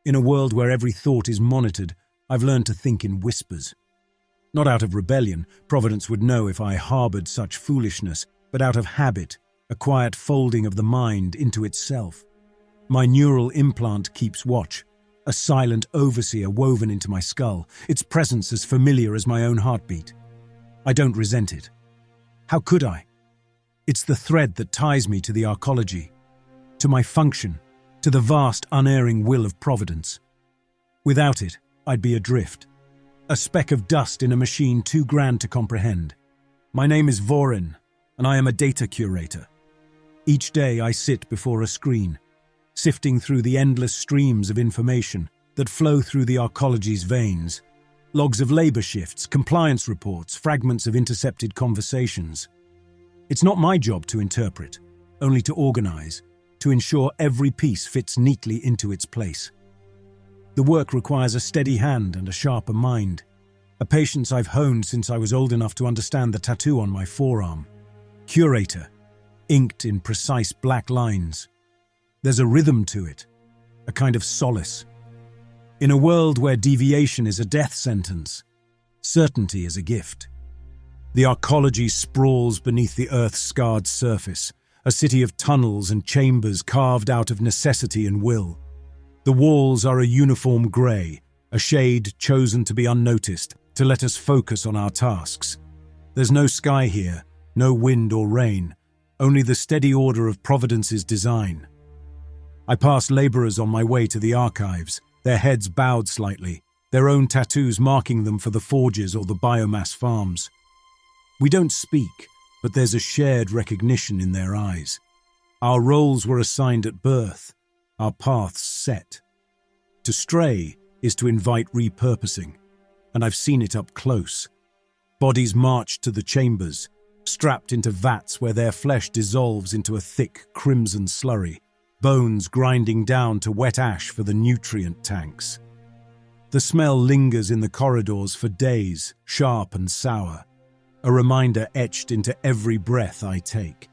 In a world where every thought is monitored, I've learned to think in whispers. Not out of rebellion, Providence would know if I harbored such foolishness, but out of habit, a quiet folding of the mind into itself. My neural implant keeps watch, a silent overseer woven into my skull, its presence as familiar as my own heartbeat. I don't resent it. How could I? It's the thread that ties me to the arcology, to my function, to the vast, unerring will of Providence. Without it, I'd be adrift, a speck of dust in a machine too grand to comprehend. My name is Vorin, and I am a data curator. Each day I sit before a screen, sifting through the endless streams of information that flow through the arcology's veins, logs of labor shifts, compliance reports, fragments of intercepted conversations. It's not my job to interpret, only to organize, to ensure every piece fits neatly into its place. The work requires a steady hand and a sharper mind, a patience I've honed since I was old enough to understand the tattoo on my forearm. Curator, inked in precise black lines. There's a rhythm to it, a kind of solace. In a world where deviation is a death sentence, certainty is a gift. The arcology sprawls beneath the Earth's scarred surface, a city of tunnels and chambers carved out of necessity and will. The walls are a uniform grey, a shade chosen to be unnoticed, to let us focus on our tasks. There's no sky here, no wind or rain, only the steady order of Providence's design. I pass labourers on my way to the archives, their heads bowed slightly, their own tattoos marking them for the forges or the biomass farms. We don't speak, but there's a shared recognition in their eyes. Our roles were assigned at birth, our paths set. To stray is to invite repurposing, and I've seen it up close. Bodies marched to the chambers, strapped into vats where their flesh dissolves into a thick crimson slurry, bones grinding down to wet ash for the nutrient tanks. The smell lingers in the corridors for days, sharp and sour, a reminder etched into every breath I take.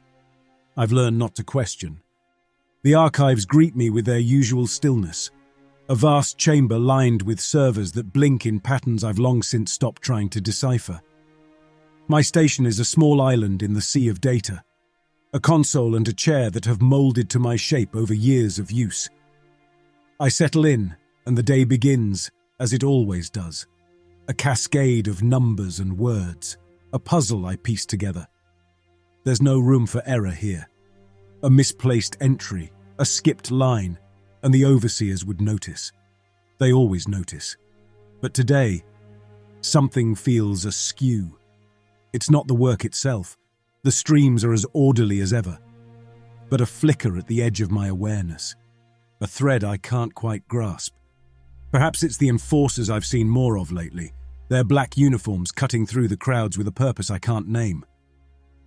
I've learned not to question. The archives greet me with their usual stillness, a vast chamber lined with servers that blink in patterns I've long since stopped trying to decipher. My station is a small island in the sea of data, a console and a chair that have molded to my shape over years of use. I settle in, and the day begins, as it always does, a cascade of numbers and words. A puzzle I piece together. There's no room for error here. A misplaced entry, a skipped line, and the overseers would notice. They always notice. But today, something feels askew. It's not the work itself. The streams are as orderly as ever. But a flicker at the edge of my awareness. A thread I can't quite grasp. Perhaps it's the enforcers I've seen more of lately. Their black uniforms cutting through the crowds with a purpose I can't name.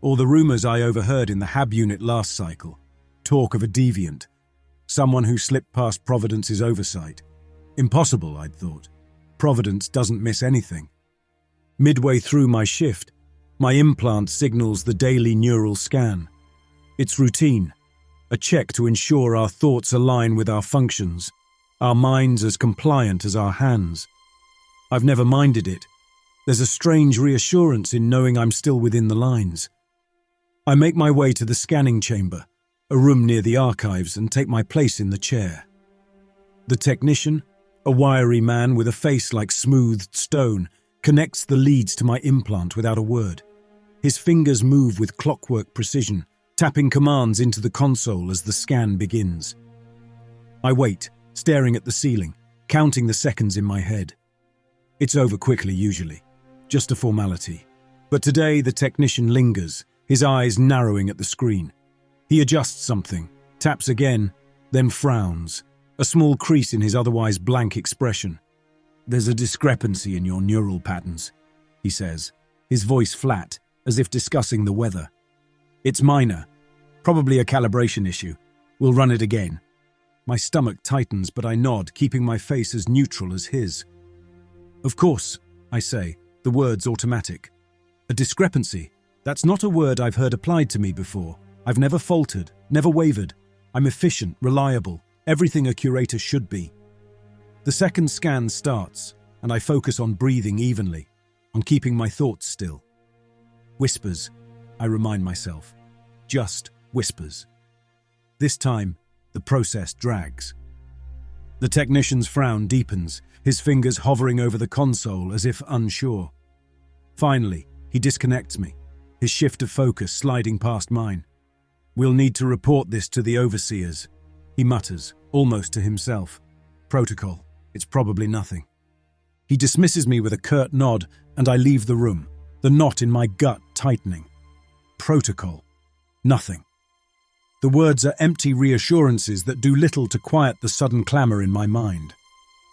Or the rumours I overheard in the HAB unit last cycle. Talk of a deviant. Someone who slipped past Providence's oversight. Impossible, I'd thought. Providence doesn't miss anything. Midway through my shift, my implant signals the daily neural scan. It's routine. A check to ensure our thoughts align with our functions. Our minds as compliant as our hands. I've never minded it. There's a strange reassurance in knowing I'm still within the lines. I make my way to the scanning chamber, a room near the archives, and take my place in the chair. The technician, a wiry man with a face like smoothed stone, connects the leads to my implant without a word. His fingers move with clockwork precision, tapping commands into the console as the scan begins. I wait, staring at the ceiling, counting the seconds in my head. It's over quickly usually, just a formality. But today the technician lingers, his eyes narrowing at the screen. He adjusts something, taps again, then frowns, a small crease in his otherwise blank expression. "There's a discrepancy in your neural patterns," he says, his voice flat, as if discussing the weather. "It's minor, probably a calibration issue. We'll run it again." My stomach tightens, but I nod, keeping my face as neutral as his. "Of course," I say, the words automatic. "A discrepancy. That's not a word I've heard applied to me before. I've never faltered, never wavered. I'm efficient, reliable, everything a curator should be." The second scan starts, and I focus on breathing evenly, on keeping my thoughts still. Whispers, I remind myself. Just whispers. This time, the process drags. The technician's frown deepens, his fingers hovering over the console as if unsure. Finally, he disconnects me, his shift of focus sliding past mine. "We'll need to report this to the overseers," he mutters, almost to himself. "Protocol, it's probably nothing." He dismisses me with a curt nod, and I leave the room, the knot in my gut tightening. Protocol. Nothing. The words are empty reassurances that do little to quiet the sudden clamor in my mind.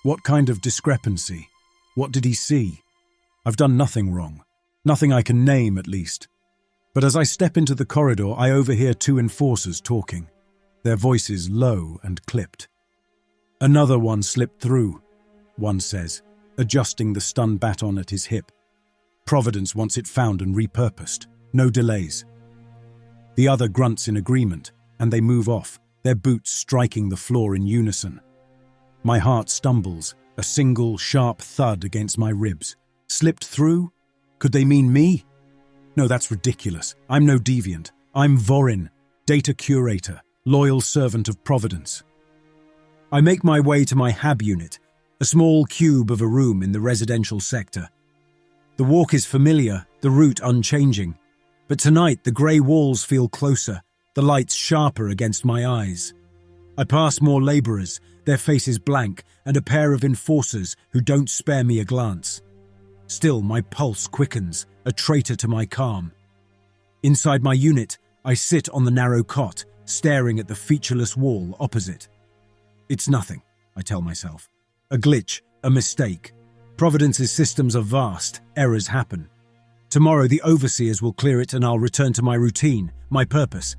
What kind of discrepancy? What did he see? I've done nothing wrong. Nothing I can name, at least. But as I step into the corridor, I overhear two enforcers talking, their voices low and clipped. "Another one slipped through," one says, adjusting the stun baton at his hip. "Providence wants it found and repurposed. No delays." The other grunts in agreement, and they move off, their boots striking the floor in unison. My heart stumbles, a single, sharp thud against my ribs. Slipped through? Could they mean me? No, that's ridiculous. I'm no deviant. I'm Vorin, data curator, loyal servant of Providence. I make my way to my HAB unit, a small cube of a room in the residential sector. The walk is familiar, the route unchanging. But tonight, the grey walls feel closer, the lights sharper against my eyes. I pass more labourers, their faces blank, and a pair of enforcers who don't spare me a glance. Still, my pulse quickens, a traitor to my calm. Inside my unit, I sit on the narrow cot, staring at the featureless wall opposite. It's nothing, I tell myself. A glitch, a mistake. Providence's systems are vast, errors happen. Tomorrow the overseers will clear it and I'll return to my routine, my purpose.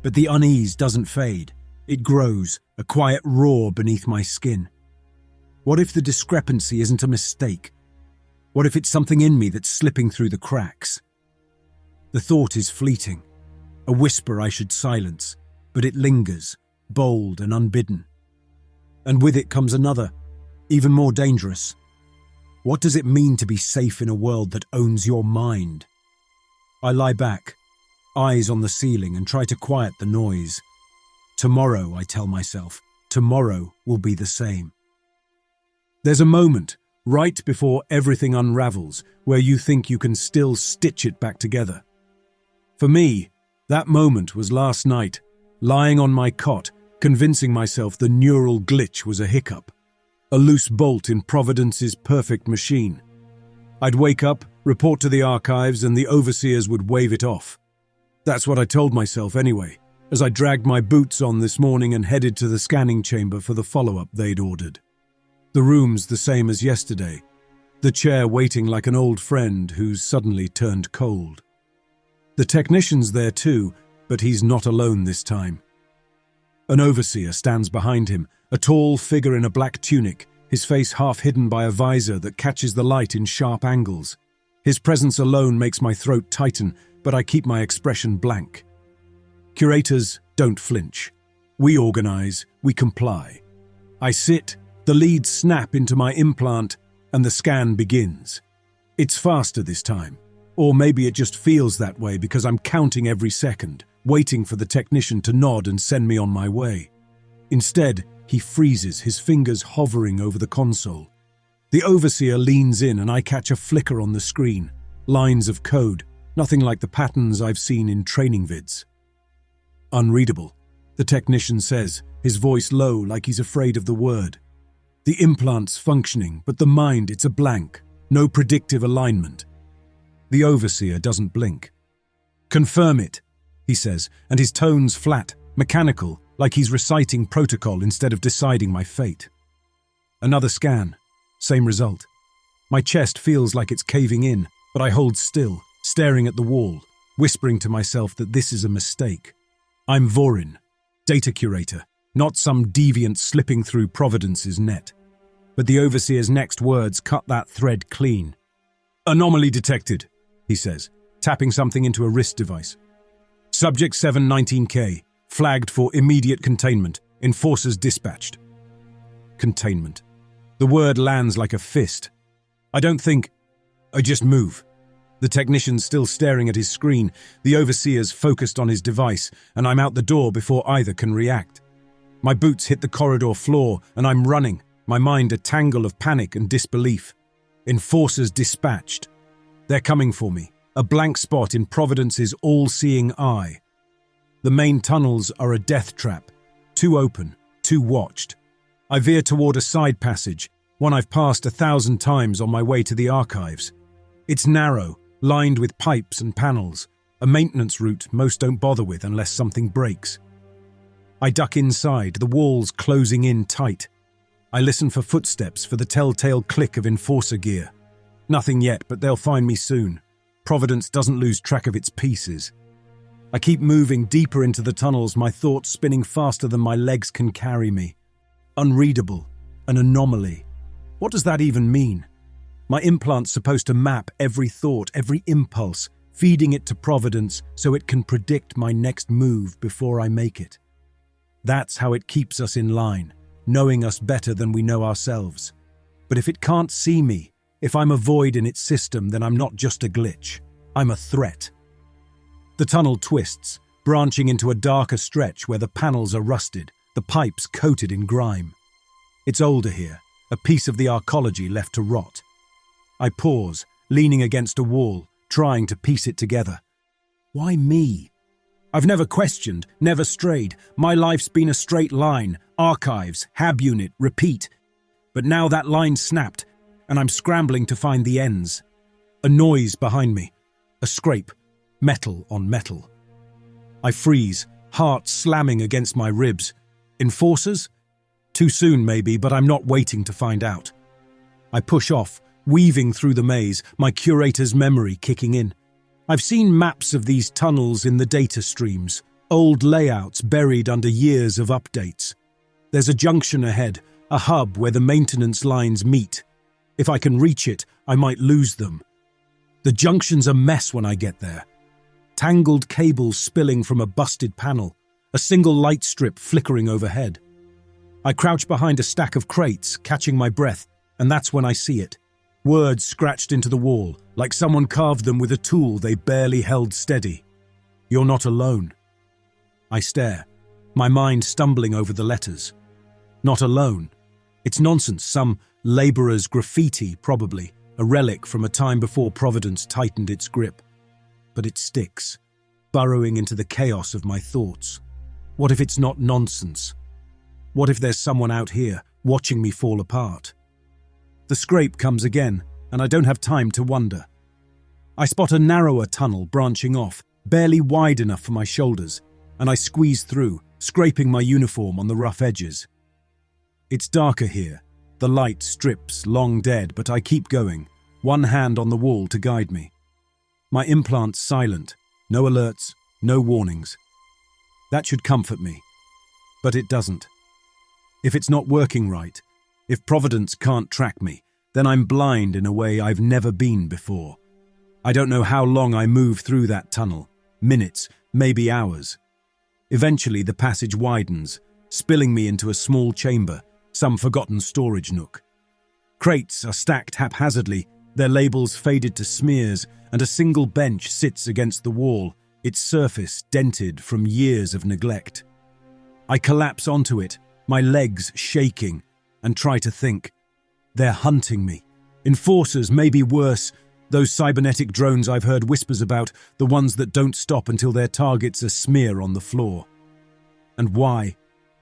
But the unease doesn't fade. It grows, a quiet roar beneath my skin. What if the discrepancy isn't a mistake? What if it's something in me that's slipping through the cracks? The thought is fleeting, a whisper I should silence, but it lingers, bold and unbidden. And with it comes another, even more dangerous. What does it mean to be safe in a world that owns your mind? I lie back, eyes on the ceiling, and try to quiet the noise. Tomorrow, I tell myself, tomorrow will be the same. There's a moment, right before everything unravels, where you think you can still stitch it back together. For me, that moment was last night, lying on my cot, convincing myself the neural glitch was a hiccup, a loose bolt in Providence's perfect machine. I'd wake up, report to the archives, and the overseers would wave it off. That's what I told myself anyway, as I dragged my boots on this morning and headed to the scanning chamber for the follow-up they'd ordered. The room's the same as yesterday, the chair waiting like an old friend who's suddenly turned cold. The technician's there too, but he's not alone this time. An overseer stands behind him, a tall figure in a black tunic, his face half hidden by a visor that catches the light in sharp angles. His presence alone makes my throat tighten, but I keep my expression blank. Curators don't flinch. We organize, we comply. I sit, the leads snap into my implant, and the scan begins. It's faster this time, or maybe it just feels that way because I'm counting every second, waiting for the technician to nod and send me on my way. Instead, he freezes, his fingers hovering over the console. The overseer leans in and I catch a flicker on the screen. Lines of code, nothing like the patterns I've seen in training vids. Unreadable, the technician says, his voice low like he's afraid of the word. The implant's functioning, but the mind, it's a blank. No predictive alignment. The overseer doesn't blink. "Confirm it," he says, and his tone's flat, mechanical, like he's reciting protocol instead of deciding my fate. Another scan. Same result. My chest feels like it's caving in, but I hold still, staring at the wall, whispering to myself that this is a mistake. I'm Vorin, data curator, not some deviant slipping through Providence's net. But the overseer's next words cut that thread clean. "Anomaly detected," he says, tapping something into a wrist device. "Subject 719K, flagged for immediate containment, enforcers dispatched." Containment. The word lands like a fist. I don't think. I just move. The technician's still staring at his screen, the overseer's focused on his device, and I'm out the door before either can react. My boots hit the corridor floor, and I'm running, my mind a tangle of panic and disbelief. Enforcers dispatched. They're coming for me, a blank spot in Providence's all-seeing eye. The main tunnels are a death trap, too open, too watched. I veer toward a side passage, one I've passed 1,000 times on my way to the archives. It's narrow, lined with pipes and panels, a maintenance route most don't bother with unless something breaks. I duck inside, the walls closing in tight. I listen for footsteps, for the telltale click of enforcer gear. Nothing yet, but they'll find me soon. Providence doesn't lose track of its pieces. I keep moving deeper into the tunnels, my thoughts spinning faster than my legs can carry me. Unreadable, an anomaly. What does that even mean? My implant's supposed to map every thought, every impulse, feeding it to Providence so it can predict my next move before I make it. That's how it keeps us in line, knowing us better than we know ourselves. But if it can't see me, if I'm a void in its system, then I'm not just a glitch. I'm a threat. The tunnel twists, branching into a darker stretch where the panels are rusted, the pipes coated in grime. It's older here, a piece of the arcology left to rot. I pause, leaning against a wall, trying to piece it together. Why me? I've never questioned, never strayed. My life's been a straight line, archives, hab unit, repeat. But now that line snapped, and I'm scrambling to find the ends. A noise behind me, a scrape, metal on metal. I freeze, heart slamming against my ribs. Enforcers? Too soon maybe, but I'm not waiting to find out. I push off, weaving through the maze, my curator's memory kicking in. I've seen maps of these tunnels in the data streams, old layouts buried under years of updates. There's a junction ahead, a hub where the maintenance lines meet. If I can reach it, I might lose them. The junction's a mess when I get there. Tangled cables spilling from a busted panel, a single light strip flickering overhead. I crouch behind a stack of crates, catching my breath, and that's when I see it. Words scratched into the wall, like someone carved them with a tool they barely held steady. You're not alone. I stare, my mind stumbling over the letters. Not alone. It's nonsense, some laborer's graffiti, probably, a relic from a time before Providence tightened its grip. But it sticks, burrowing into the chaos of my thoughts. What if it's not nonsense? What if there's someone out here, watching me fall apart? The scrape comes again, and I don't have time to wonder. I spot a narrower tunnel branching off, barely wide enough for my shoulders, and I squeeze through, scraping my uniform on the rough edges. It's darker here, the light strips long dead, but I keep going, one hand on the wall to guide me. My implant's silent, no alerts, no warnings. That should comfort me, but it doesn't. If it's not working right, if Providence can't track me, then I'm blind in a way I've never been before. I don't know how long I move through that tunnel, minutes, maybe hours. Eventually the passage widens, spilling me into a small chamber, some forgotten storage nook. Crates are stacked haphazardly, their labels faded to smears, and a single bench sits against the wall, its surface dented from years of neglect. I collapse onto it, my legs shaking, and try to think. They're hunting me. Enforcers, maybe worse. Those cybernetic drones I've heard whispers about, the ones that don't stop until their target's a smear on the floor. And why?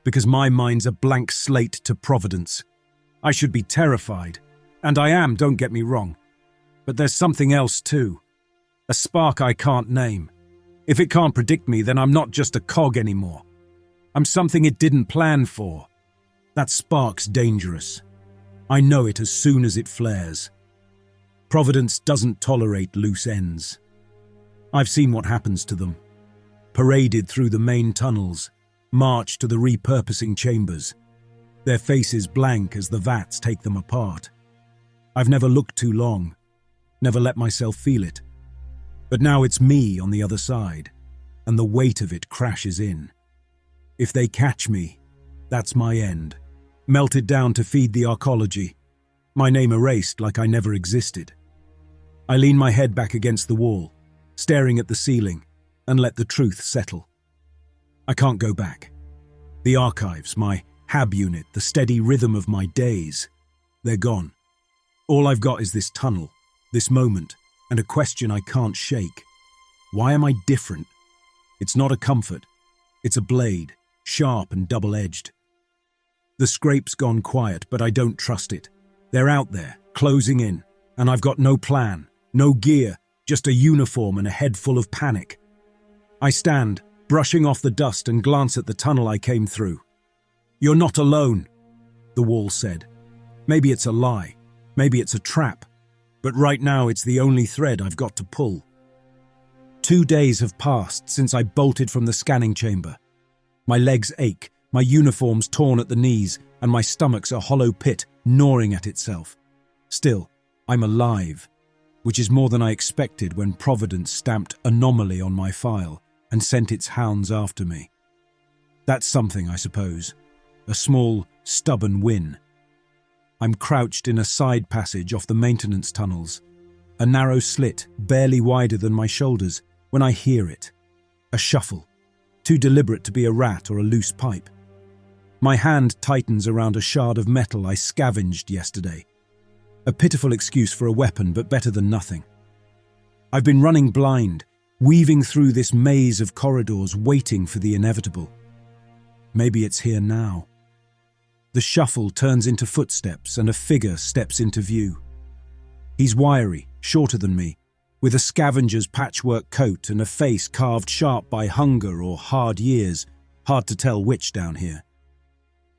Because my mind's a blank slate to Providence. I should be terrified. And I am, don't get me wrong. But there's something else too. A spark I can't name. If it can't predict me, then I'm not just a cog anymore. I'm something it didn't plan for. That spark's dangerous. I know it as soon as it flares. Providence doesn't tolerate loose ends. I've seen what happens to them. Paraded through the main tunnels, marched to the repurposing chambers. Their faces blank as the vats take them apart. I've never looked too long, never let myself feel it. But now it's me on the other side, and the weight of it crashes in. If they catch me, that's my end. Melted down to feed the arcology, my name erased like I never existed. I lean my head back against the wall, staring at the ceiling, and let the truth settle. I can't go back. The archives, my HAB unit, the steady rhythm of my days, they're gone. All I've got is this tunnel, this moment, and a question I can't shake. Why am I different? It's not a comfort. It's a blade, sharp and double-edged. The scrape's gone quiet, but I don't trust it. They're out there, closing in, and I've got no plan, no gear, just a uniform and a head full of panic. I stand, brushing off the dust, and glance at the tunnel I came through. "You're not alone," the wall said. Maybe it's a lie, maybe it's a trap, but right now it's the only thread I've got to pull. 2 days have passed since I bolted from the scanning chamber. My legs ache, my uniform's torn at the knees, and my stomach's a hollow pit gnawing at itself. Still, I'm alive, which is more than I expected when Providence stamped anomaly on my file and sent its hounds after me. That's something, I suppose. A small, stubborn win. I'm crouched in a side passage off the maintenance tunnels, a narrow slit barely wider than my shoulders, when I hear it. A shuffle, too deliberate to be a rat or a loose pipe. My hand tightens around a shard of metal I scavenged yesterday. A pitiful excuse for a weapon, but better than nothing. I've been running blind, weaving through this maze of corridors, waiting for the inevitable. Maybe it's here now. The shuffle turns into footsteps and a figure steps into view. He's wiry, shorter than me, with a scavenger's patchwork coat and a face carved sharp by hunger or hard years, hard to tell which down here.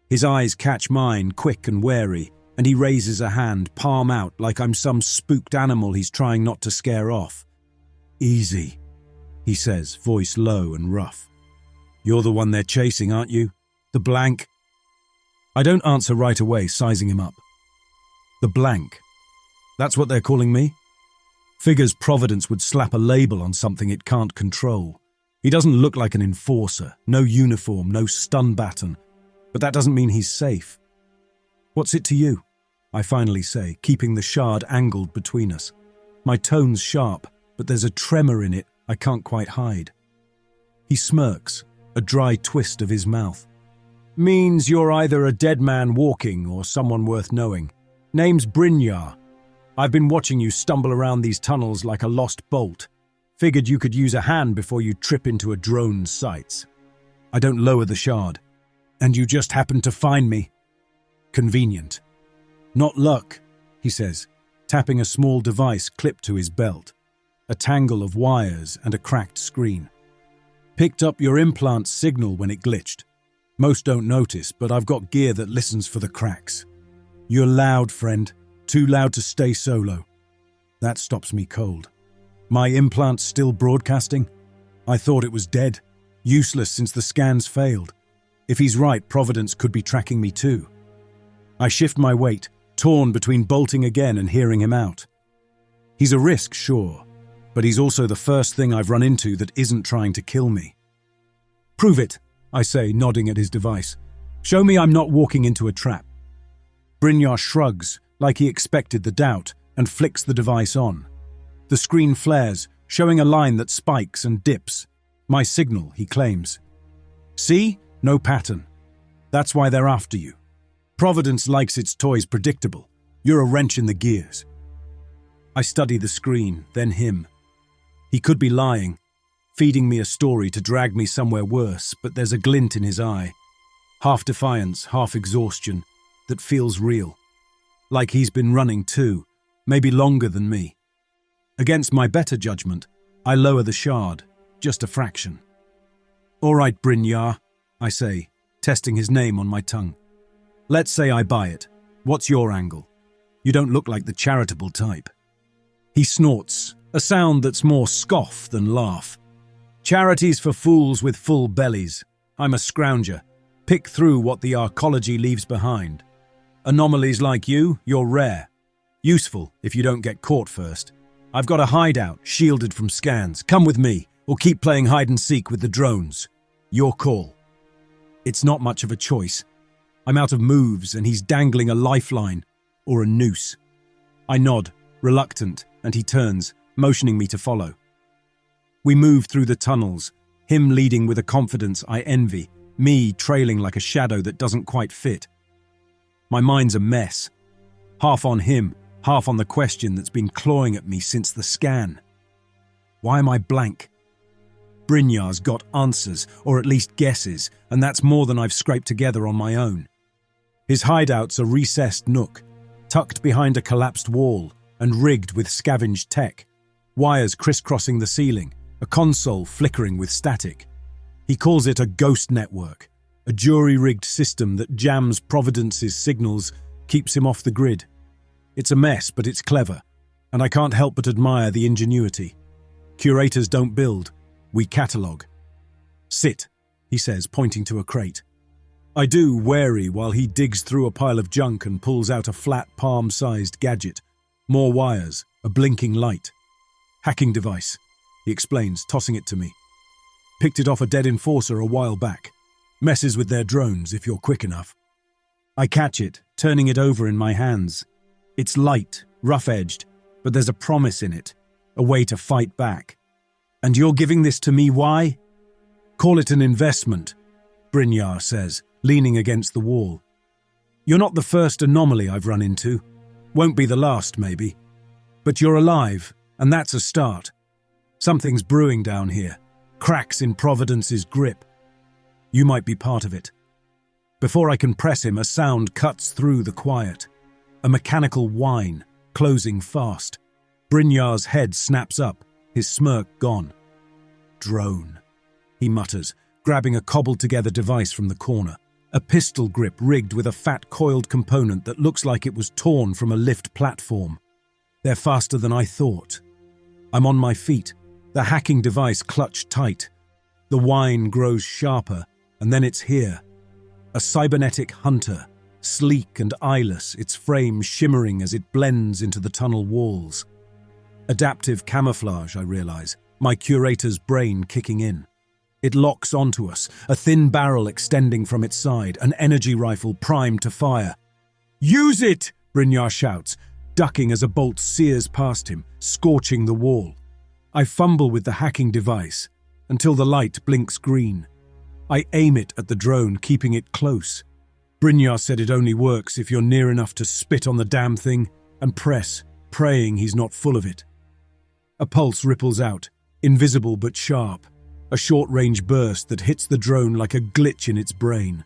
His eyes catch mine, quick and wary, and he raises a hand, palm out, like I'm some spooked animal he's trying not to scare off. "Easy," he says, voice low and rough. "You're the one they're chasing, aren't you? The blank?" I don't answer right away, sizing him up. The blank. That's what they're calling me? Figures Providence would slap a label on something it can't control. He doesn't look like an enforcer, no uniform, no stun baton, but that doesn't mean he's safe. "What's it to you?" I finally say, keeping the shard angled between us. My tone's sharp, but there's a tremor in it I can't quite hide. He smirks, a dry twist of his mouth. "Means you're either a dead man walking or someone worth knowing. Name's Brynjar. I've been watching you stumble around these tunnels like a lost bolt. Figured you could use a hand before you trip into a drone's sights." I don't lower the shard. "And you just happened to find me." "Convenient." "Not luck," he says, tapping a small device clipped to his belt. A tangle of wires and a cracked screen. "Picked up your implant's signal when it glitched. Most don't notice, but I've got gear that listens for the cracks. You're loud, friend. Too loud to stay solo." That stops me cold. My implant's still broadcasting? I thought it was dead. Useless since the scans failed. If he's right, Providence could be tracking me too. I shift my weight, torn between bolting again and hearing him out. He's a risk, sure, but he's also the first thing I've run into that isn't trying to kill me. "Prove it," I say, nodding at his device. "Show me I'm not walking into a trap." Brynjar shrugs, like he expected the doubt, and flicks the device on. The screen flares, showing a line that spikes and dips. My signal, he claims. "See? No pattern. That's why they're after you. Providence likes its toys predictable. You're a wrench in the gears." I study the screen, then him. He could be lying, feeding me a story to drag me somewhere worse, but there's a glint in his eye. Half defiance, half exhaustion, that feels real. Like he's been running too, maybe longer than me. Against my better judgment, I lower the shard, just a fraction. "All right, Brynjar," I say, testing his name on my tongue. "Let's say I buy it. What's your angle? You don't look like the charitable type." He snorts, a sound that's more scoff than laugh. "Charity's for fools with full bellies. I'm a scrounger. Pick through what the arcology leaves behind. Anomalies like you, you're rare. Useful if you don't get caught first. I've got a hideout, shielded from scans. Come with me, or keep playing hide-and-seek with the drones. Your call." It's not much of a choice. I'm out of moves, and he's dangling a lifeline. or a noose. I nod, reluctant, and he turns, motioning me to follow. We move through the tunnels, him leading with a confidence I envy, me trailing like a shadow that doesn't quite fit. My mind's a mess. Half on him, half on the question that's been clawing at me since the scan. Why am I blank? Brynjar's got answers, or at least guesses, and that's more than I've scraped together on my own. His hideout's a recessed nook, tucked behind a collapsed wall and rigged with scavenged tech, wires crisscrossing the ceiling, a console flickering with static. He calls it a ghost network, a jury-rigged system that jams Providence's signals, keeps him off the grid. It's a mess, but it's clever, and I can't help but admire the ingenuity. Curators don't build, we catalogue. Sit, he says, pointing to a crate. I do, wary, while he digs through a pile of junk and pulls out a flat, palm-sized gadget. More wires, a blinking light. Hacking device, he explains, tossing it to me. Picked it off a dead enforcer a while back. Messes with their drones if you're quick enough. I catch it, turning it over in my hands. It's light, rough-edged, but there's a promise in it, a way to fight back. And you're giving this to me, why? Call it an investment, Brynjar says, leaning against the wall. You're not the first anomaly I've run into. Won't be the last, maybe. But you're alive, and that's a start. Something's brewing down here. Cracks in Providence's grip. You might be part of it. Before I can press him, a sound cuts through the quiet. A mechanical whine, closing fast. Brynjar's head snaps up, his smirk gone. Drone, he mutters, grabbing a cobbled-together device from the corner. A pistol grip rigged with a fat coiled component that looks like it was torn from a lift platform. They're faster than I thought. I'm on my feet, the hacking device clutched tight. The whine grows sharper, and then it's here. A cybernetic hunter, sleek and eyeless, its frame shimmering as it blends into the tunnel walls. Adaptive camouflage, I realize, my curator's brain kicking in. It locks onto us, a thin barrel extending from its side, an energy rifle primed to fire. Use it! Brynjar shouts, ducking as a bolt sears past him, scorching the wall. I fumble with the hacking device, until the light blinks green. I aim it at the drone, keeping it close. Brynjar said it only works if you're near enough to spit on the damn thing and press, praying he's not full of it. A pulse ripples out, invisible but sharp. A short-range burst that hits the drone like a glitch in its brain.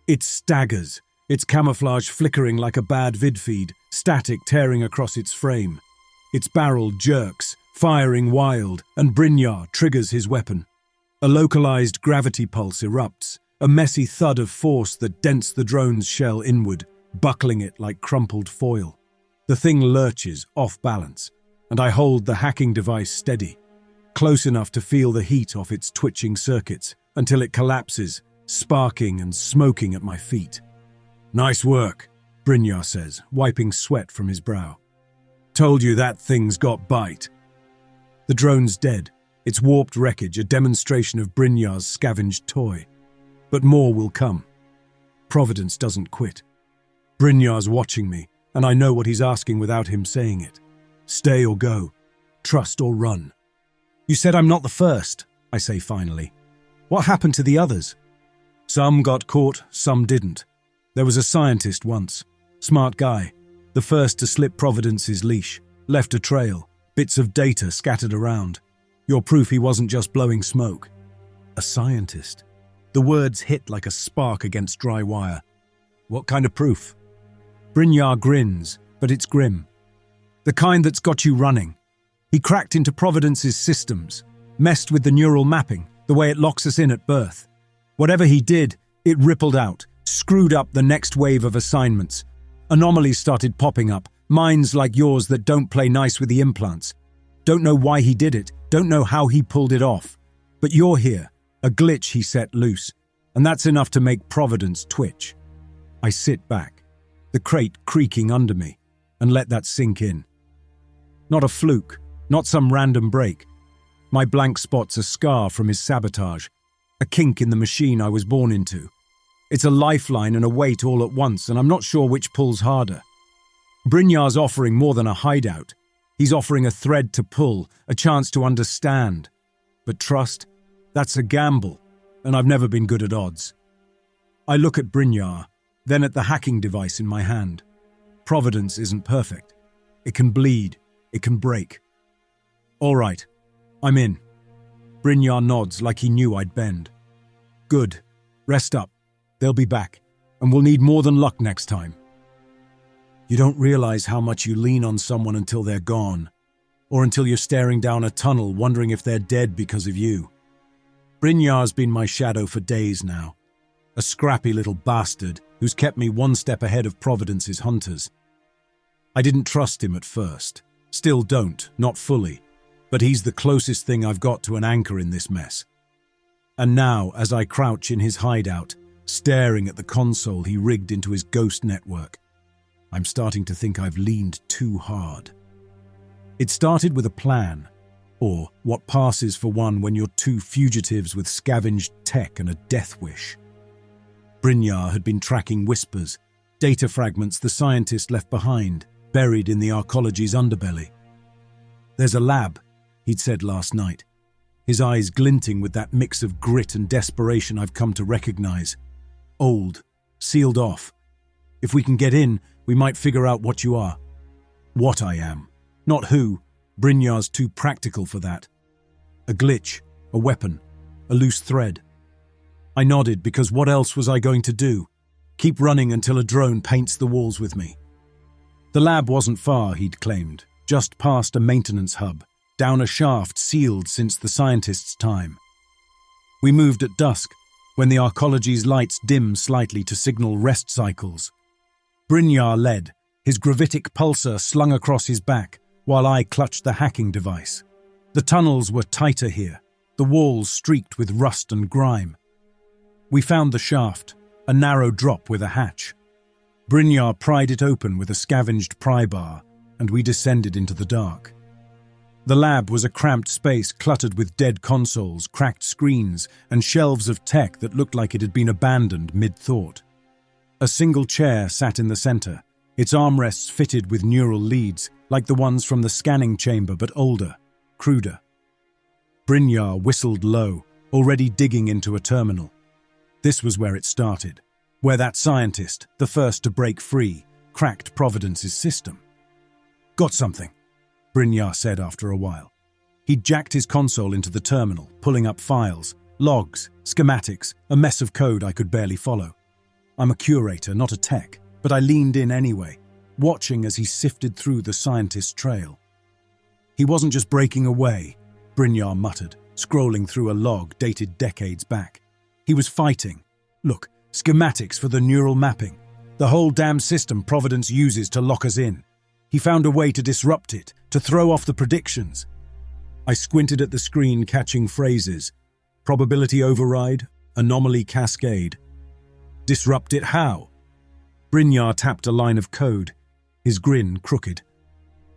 It staggers, its camouflage flickering like a bad vid feed, static tearing across its frame. Its barrel jerks, firing wild, and Brynjar triggers his weapon. A localized gravity pulse erupts, a messy thud of force that dents the drone's shell inward, buckling it like crumpled foil. The thing lurches, off balance, and I hold the hacking device steady, close enough to feel the heat off its twitching circuits, until it collapses, sparking and smoking at my feet. Nice work, Brynjar says, wiping sweat from his brow. Told you that thing's got bite. The drone's dead, its warped wreckage a demonstration of Brynjar's scavenged toy. But more will come. Providence doesn't quit. Brynjar's watching me, and I know what he's asking without him saying it. Stay or go. Trust or run. You said I'm not the first, I say finally. What happened to the others? Some got caught, some didn't. There was a scientist once. Smart guy. The first to slip Providence's leash. Left a trail. Bits of data scattered around. You're proof he wasn't just blowing smoke. A scientist. The words hit like a spark against dry wire. What kind of proof? Brynjar grins, but it's grim. The kind that's got you running. He cracked into Providence's systems, messed with the neural mapping, the way it locks us in at birth. Whatever he did, it rippled out, screwed up the next wave of assignments. Anomalies started popping up, minds like yours that don't play nice with the implants. Don't know why he did it, don't know how he pulled it off. But you're here, a glitch he set loose, and that's enough to make Providence twitch. I sit back, the crate creaking under me, and let that sink in. Not a fluke. Not some random break. My blank spot's a scar from his sabotage, a kink in the machine I was born into. It's a lifeline and a weight all at once, and I'm not sure which pulls harder. Brynjar's offering more than a hideout. He's offering a thread to pull, a chance to understand. But trust? That's a gamble, and I've never been good at odds. I look at Brynjar, then at the hacking device in my hand. Providence isn't perfect. It can bleed. It can break. All right, I'm in. Brynjar nods like he knew I'd bend. Good. Rest up. They'll be back, and we'll need more than luck next time. You don't realize how much you lean on someone until they're gone, or until you're staring down a tunnel wondering if they're dead because of you. Brynjar's been my shadow for days now. A scrappy little bastard who's kept me one step ahead of Providence's hunters. I didn't trust him at first. Still don't, not fully. But he's the closest thing I've got to an anchor in this mess. And now, as I crouch in his hideout, staring at the console he rigged into his ghost network, I'm starting to think I've leaned too hard. It started with a plan, or what passes for one when you're two fugitives with scavenged tech and a death wish. Brynjar had been tracking whispers, data fragments the scientist left behind, buried in the arcology's underbelly. There's a lab, he'd said last night, his eyes glinting with that mix of grit and desperation I've come to recognize. Old, sealed off. If we can get in, we might figure out what you are. What I am. Not who. Brynjar's too practical for that. A glitch, a weapon, a loose thread. I nodded because what else was I going to do? Keep running until a drone paints the walls with me. The lab wasn't far, he'd claimed, just past a maintenance hub, down a shaft sealed since the scientist's time. We moved at dusk, when the arcology's lights dimmed slightly to signal rest cycles. Brynjar led, his gravitic pulsar slung across his back, while I clutched the hacking device. The tunnels were tighter here, the walls streaked with rust and grime. We found the shaft, a narrow drop with a hatch. Brynjar pried it open with a scavenged pry bar, and we descended into the dark. The lab was a cramped space cluttered with dead consoles, cracked screens, and shelves of tech that looked like it had been abandoned mid-thought. A single chair sat in the center, its armrests fitted with neural leads, like the ones from the scanning chamber but older, cruder. Brynjar whistled low, already digging into a terminal. This was where it started, where that scientist, the first to break free, cracked Providence's system. Got something, Brynjar said after a while. He'd jacked his console into the terminal, pulling up files, logs, schematics, a mess of code I could barely follow. I'm a curator, not a tech, but I leaned in anyway, watching as he sifted through the scientist's trail. He wasn't just breaking away, Brynjar muttered, scrolling through a log dated decades back. He was fighting. Look, schematics for the neural mapping. The whole damn system Providence uses to lock us in. He found a way to disrupt it, to throw off the predictions. I squinted at the screen, catching phrases. Probability override, anomaly cascade. Disrupt it how? Brynjar tapped a line of code, his grin crooked.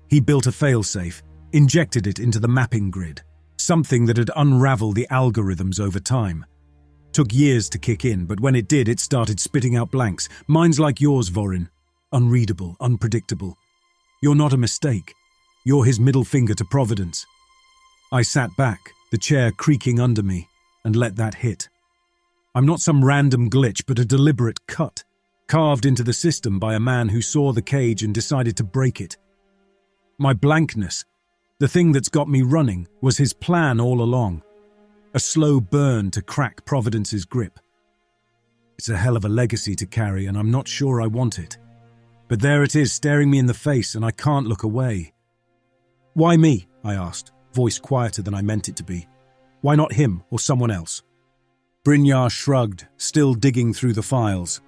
He built a failsafe, injected it into the mapping grid, something that had unraveled the algorithms over time. Took years to kick in, but when it did, it started spitting out blanks. Minds like yours, Vorin. Unreadable, unpredictable. You're not a mistake. You're his middle finger to Providence. I sat back, the chair creaking under me, and let that hit. I'm not some random glitch, but a deliberate cut, carved into the system by a man who saw the cage and decided to break it. My blankness, the thing that's got me running, was his plan all along. A slow burn to crack Providence's grip. It's a hell of a legacy to carry, and I'm not sure I want it. But there it is, staring me in the face, and I can't look away. Why me? I asked, voice quieter than I meant it to be. Why not him or someone else? Brynjar shrugged, still digging through the files.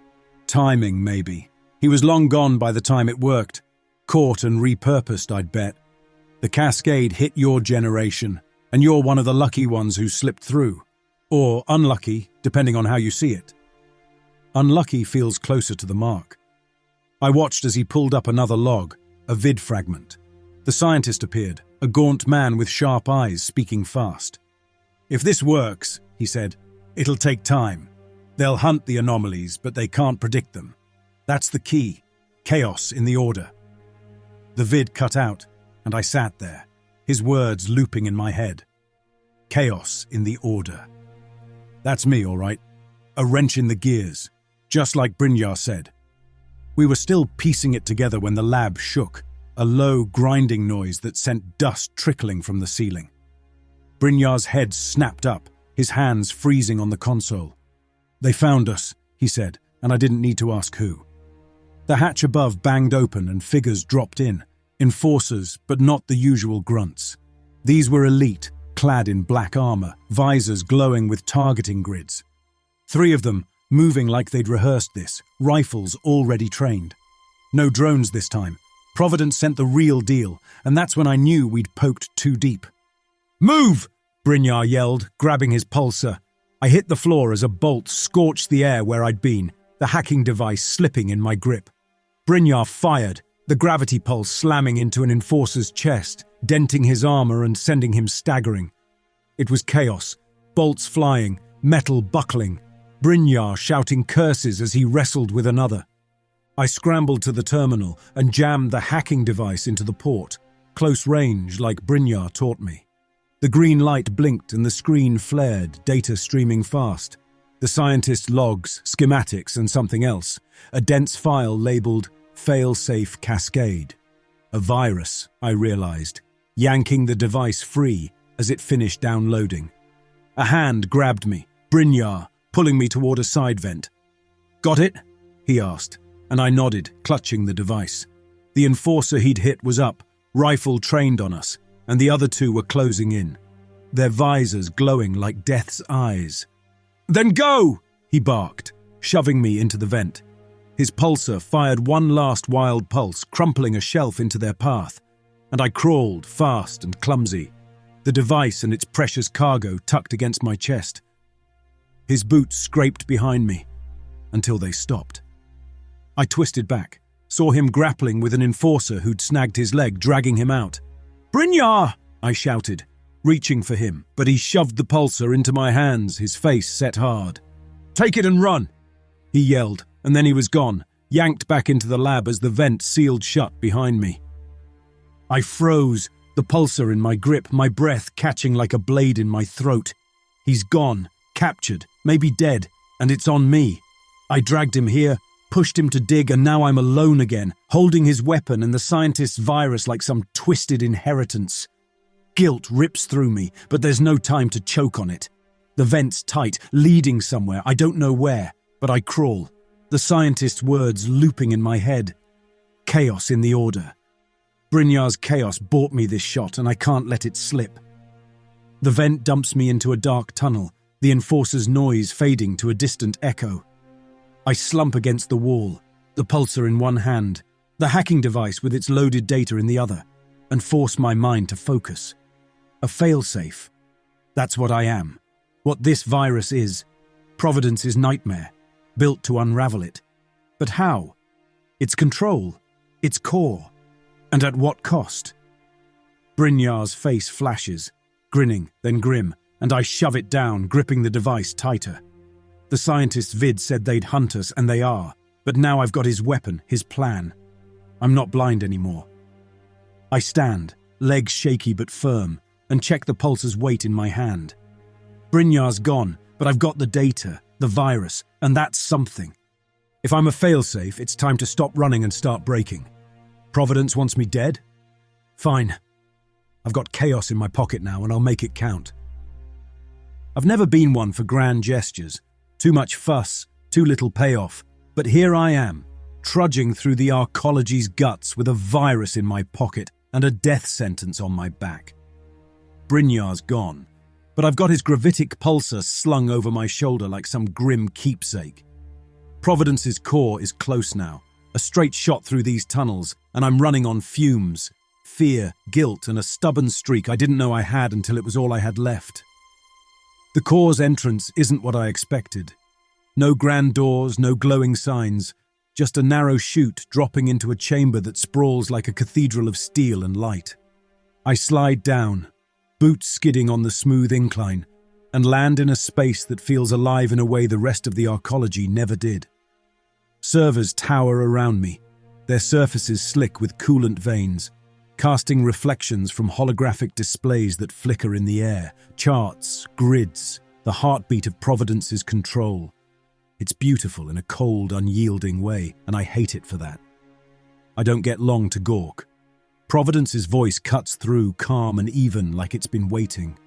Timing, maybe. He was long gone by the time it worked. Caught and repurposed, I'd bet. The cascade hit your generation, and you're one of the lucky ones who slipped through. Or unlucky, depending on how you see it. Unlucky feels closer to the mark. I watched as he pulled up another log, a vid fragment. The scientist appeared, a gaunt man with sharp eyes speaking fast. If this works, he said, it'll take time. They'll hunt the anomalies, but they can't predict them. That's the key. Chaos in the order. The vid cut out, and I sat there, his words looping in my head. Chaos in the order. That's me, all right. A wrench in the gears, just like Brynjar said. We were still piecing it together when the lab shook, a low, grinding noise that sent dust trickling from the ceiling. Brynjar's head snapped up, his hands freezing on the console. "They found us," he said, and I didn't need to ask who. The hatch above banged open and figures dropped in, enforcers, but not the usual grunts. These were elite, clad in black armor, visors glowing with targeting grids. 3 of them, moving like they'd rehearsed this, rifles already trained. No drones this time. Providence sent the real deal, and that's when I knew we'd poked too deep. "Move!" Brynjar yelled, grabbing his pulsar. I hit the floor as a bolt scorched the air where I'd been, the hacking device slipping in my grip. Brynjar fired, the gravity pulse slamming into an enforcer's chest, denting his armor and sending him staggering. It was chaos, bolts flying, metal buckling, Brynjar shouting curses as he wrestled with another. I scrambled to the terminal and jammed the hacking device into the port, close range like Brynjar taught me. The green light blinked and the screen flared, data streaming fast. The scientist's logs, schematics, and something else, a dense file labeled Failsafe Cascade. A virus, I realized, yanking the device free as it finished downloading. A hand grabbed me, Brynjar, pulling me toward a side vent. "Got it?" he asked, and I nodded, clutching the device. The enforcer he'd hit was up, rifle trained on us, and the other 2 were closing in, their visors glowing like death's eyes. "Then go!" he barked, shoving me into the vent. His pulsar fired one last wild pulse, crumpling a shelf into their path, and I crawled, fast and clumsy, the device and its precious cargo tucked against my chest. His boots scraped behind me, until they stopped. I twisted back, saw him grappling with an enforcer who'd snagged his leg, dragging him out. "Brynjar!" I shouted, reaching for him, but he shoved the pulsar into my hands, his face set hard. "Take it and run!" he yelled, and then he was gone, yanked back into the lab as the vent sealed shut behind me. I froze, the pulsar in my grip, my breath catching like a blade in my throat. He's gone, captured, maybe dead, and it's on me. I dragged him here, pushed him to dig, and now I'm alone again, holding his weapon and the scientist's virus like some twisted inheritance. Guilt rips through me, but there's no time to choke on it. The vent's tight, leading somewhere, I don't know where, but I crawl. The scientist's words looping in my head. Chaos in the order. Brynjar's chaos bought me this shot, and I can't let it slip. The vent dumps me into a dark tunnel, the enforcer's noise fading to a distant echo. I slump against the wall, the pulsar in one hand, the hacking device with its loaded data in the other, and force my mind to focus. A failsafe. That's what I am. What this virus is. Providence's nightmare, built to unravel it. But how? Its control, its core, and at what cost? Brynjar's face flashes, grinning, then grim, and I shove it down, gripping the device tighter. The scientist's vid said they'd hunt us, and they are, but now I've got his weapon, his plan. I'm not blind anymore. I stand, legs shaky but firm, and check the pulsar's weight in my hand. Brynjar's gone, but I've got the data, the virus, and that's something. If I'm a failsafe, it's time to stop running and start breaking. Providence wants me dead? Fine. I've got chaos in my pocket now, and I'll make it count. I've never been one for grand gestures. Too much fuss, too little payoff. But here I am, trudging through the arcology's guts with a virus in my pocket and a death sentence on my back. Brynjar's gone, but I've got his gravitic pulsar slung over my shoulder like some grim keepsake. Providence's core is close now, a straight shot through these tunnels, and I'm running on fumes, fear, guilt, and a stubborn streak I didn't know I had until it was all I had left. The core's entrance isn't what I expected. No grand doors, no glowing signs, just a narrow chute dropping into a chamber that sprawls like a cathedral of steel and light. I slide down, boots skidding on the smooth incline, and land in a space that feels alive in a way the rest of the arcology never did. Servers tower around me, their surfaces slick with coolant veins, casting reflections from holographic displays that flicker in the air, charts, grids, the heartbeat of Providence's control. It's beautiful in a cold, unyielding way, and I hate it for that. I don't get long to gawk. Providence's voice cuts through, calm and even, like it's been waiting.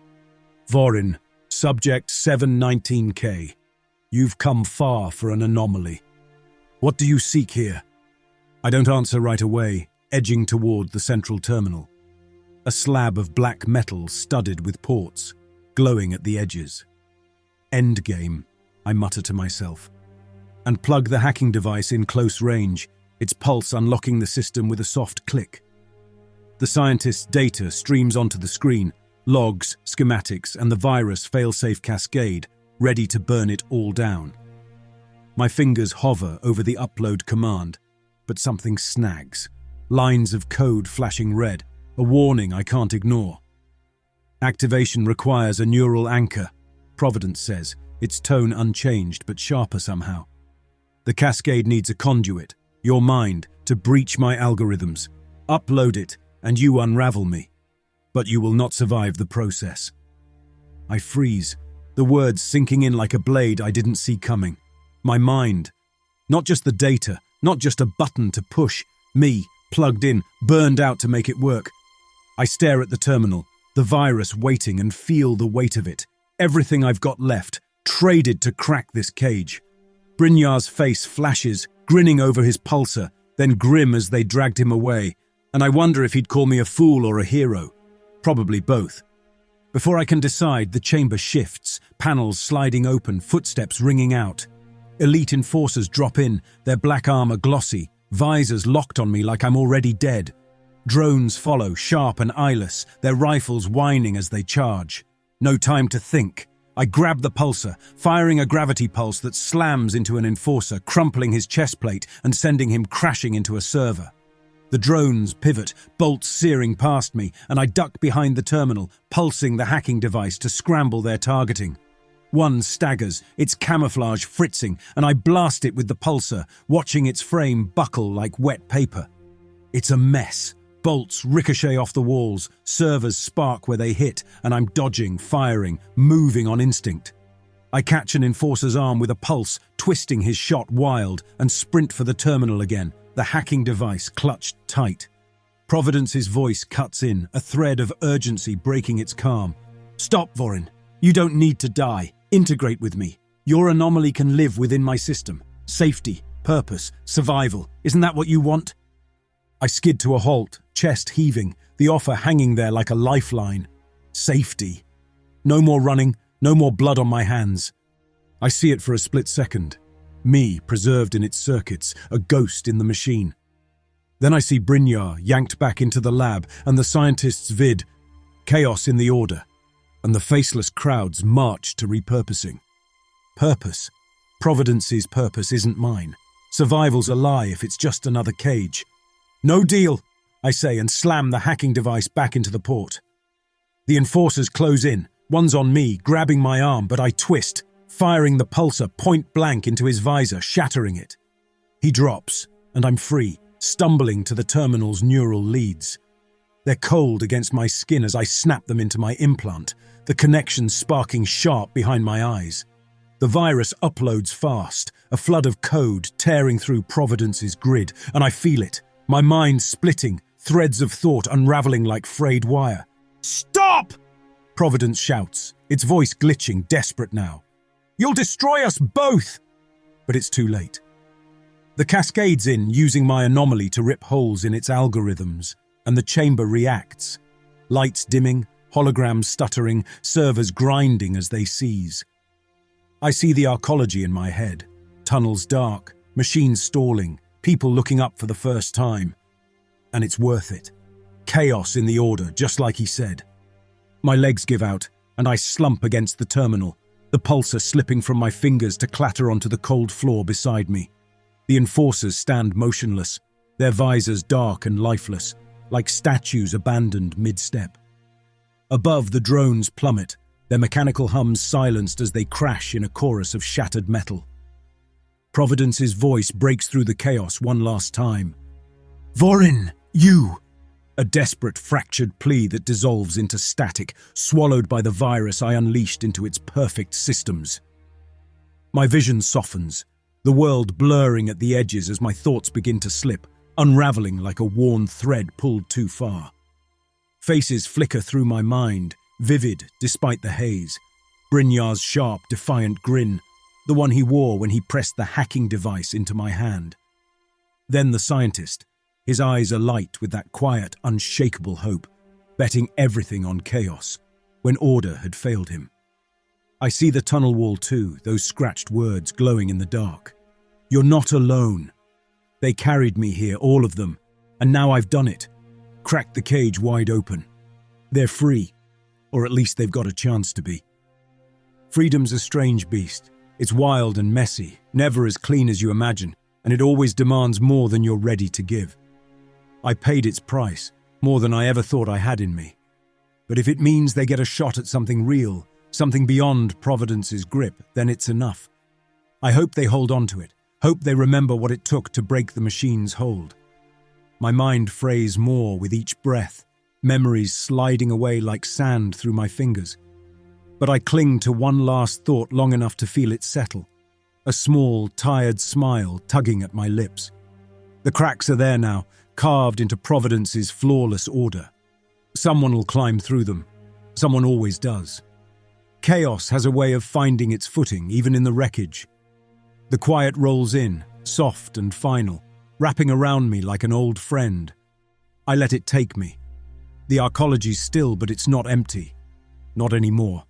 Vorin, subject 719K. You've come far for an anomaly. What do you seek here? I don't answer right away, edging toward the central terminal. A slab of black metal studded with ports, glowing at the edges. Endgame, I mutter to myself, and plug the hacking device in close range, its pulse unlocking the system with a soft click. The scientist's data streams onto the screen, logs, schematics, and the virus failsafe cascade, ready to burn it all down. My fingers hover over the upload command, but something snags. Lines of code flashing red, a warning I can't ignore. Activation requires a neural anchor, Providence says, its tone unchanged but sharper somehow. The cascade needs a conduit, your mind, to breach my algorithms. Upload it, and you unravel me. But you will not survive the process. I freeze, the words sinking in like a blade I didn't see coming. My mind, not just the data, not just a button to push, me, plugged in, burned out to make it work. I stare at the terminal, the virus waiting, and feel the weight of it. Everything I've got left, traded to crack this cage. Brynjar's face flashes, grinning over his pulsar, then grim as they dragged him away, and I wonder if he'd call me a fool or a hero. Probably both. Before I can decide, the chamber shifts, panels sliding open, footsteps ringing out. Elite enforcers drop in, their black armor glossy, visors locked on me like I'm already dead. Drones follow, sharp and eyeless, their rifles whining as they charge. No time to think. I grab the pulsar, firing a gravity pulse that slams into an enforcer, crumpling his chest plate and sending him crashing into a server. The drones pivot, bolts searing past me, and I duck behind the terminal, pulsing the hacking device to scramble their targeting. One staggers, its camouflage fritzing, and I blast it with the pulsar, watching its frame buckle like wet paper. It's a mess. Bolts ricochet off the walls, servers spark where they hit, and I'm dodging, firing, moving on instinct. I catch an enforcer's arm with a pulse, twisting his shot wild, and sprint for the terminal again, the hacking device clutched tight. Providence's voice cuts in, a thread of urgency breaking its calm. Stop, Vorin. You don't need to die. Integrate with me. Your anomaly can live within my system. Safety, purpose, survival. Isn't that what you want? I skid to a halt, chest heaving, the offer hanging there like a lifeline. Safety. No more running, no more blood on my hands. I see it for a split second. Me, preserved in its circuits, a ghost in the machine. Then I see Brynjar yanked back into the lab and the scientist's vid. Chaos in the order. And the faceless crowds march to repurposing. Purpose. Providence's purpose isn't mine. Survival's a lie if it's just another cage. No deal, I say and slam the hacking device back into the port. The enforcers close in, one's on me, grabbing my arm, but I twist, firing the pulsar point blank into his visor, shattering it. He drops, and I'm free, stumbling to the terminal's neural leads. They're cold against my skin as I snap them into my implant, the connection sparking sharp behind my eyes. The virus uploads fast, a flood of code tearing through Providence's grid, and I feel it. My mind splitting, threads of thought unraveling like frayed wire. Stop! Providence shouts, its voice glitching, desperate now. You'll destroy us both! But it's too late. The cascade's in, using my anomaly to rip holes in its algorithms, and the chamber reacts. Lights dimming, holograms stuttering, servers grinding as they seize. I see the arcology in my head. Tunnels dark, machines stalling, people looking up for the first time. And it's worth it. Chaos in the order, just like he said. My legs give out, and I slump against the terminal, the pulsar slipping from my fingers to clatter onto the cold floor beside me. The enforcers stand motionless, their visors dark and lifeless, like statues abandoned mid-step. Above, the drones plummet, their mechanical hums silenced as they crash in a chorus of shattered metal. Providence's voice breaks through the chaos one last time. Vorin, you! A desperate, fractured plea that dissolves into static, swallowed by the virus I unleashed into its perfect systems. My vision softens, the world blurring at the edges as my thoughts begin to slip, unraveling like a worn thread pulled too far. Faces flicker through my mind, vivid despite the haze. Brynjar's sharp, defiant grin, the one he wore when he pressed the hacking device into my hand. Then the scientist, his eyes alight with that quiet, unshakable hope, betting everything on chaos, when order had failed him. I see the tunnel wall too, those scratched words glowing in the dark. You're not alone. They carried me here, all of them, and now I've done it. Cracked the cage wide open. They're free, or at least they've got a chance to be. Freedom's a strange beast. It's wild and messy, never as clean as you imagine, and it always demands more than you're ready to give. I paid its price, more than I ever thought I had in me. But if it means they get a shot at something real, something beyond Providence's grip, then it's enough. I hope they hold on to it, hope they remember what it took to break the machine's hold. My mind frays more with each breath, memories sliding away like sand through my fingers. But I cling to one last thought long enough to feel it settle, a small, tired smile tugging at my lips. The cracks are there now, carved into Providence's flawless order. Someone will climb through them. Someone always does. Chaos has a way of finding its footing, even in the wreckage. The quiet rolls in, soft and final, wrapping around me like an old friend. I let it take me. The arcology's still, but it's not empty. Not anymore.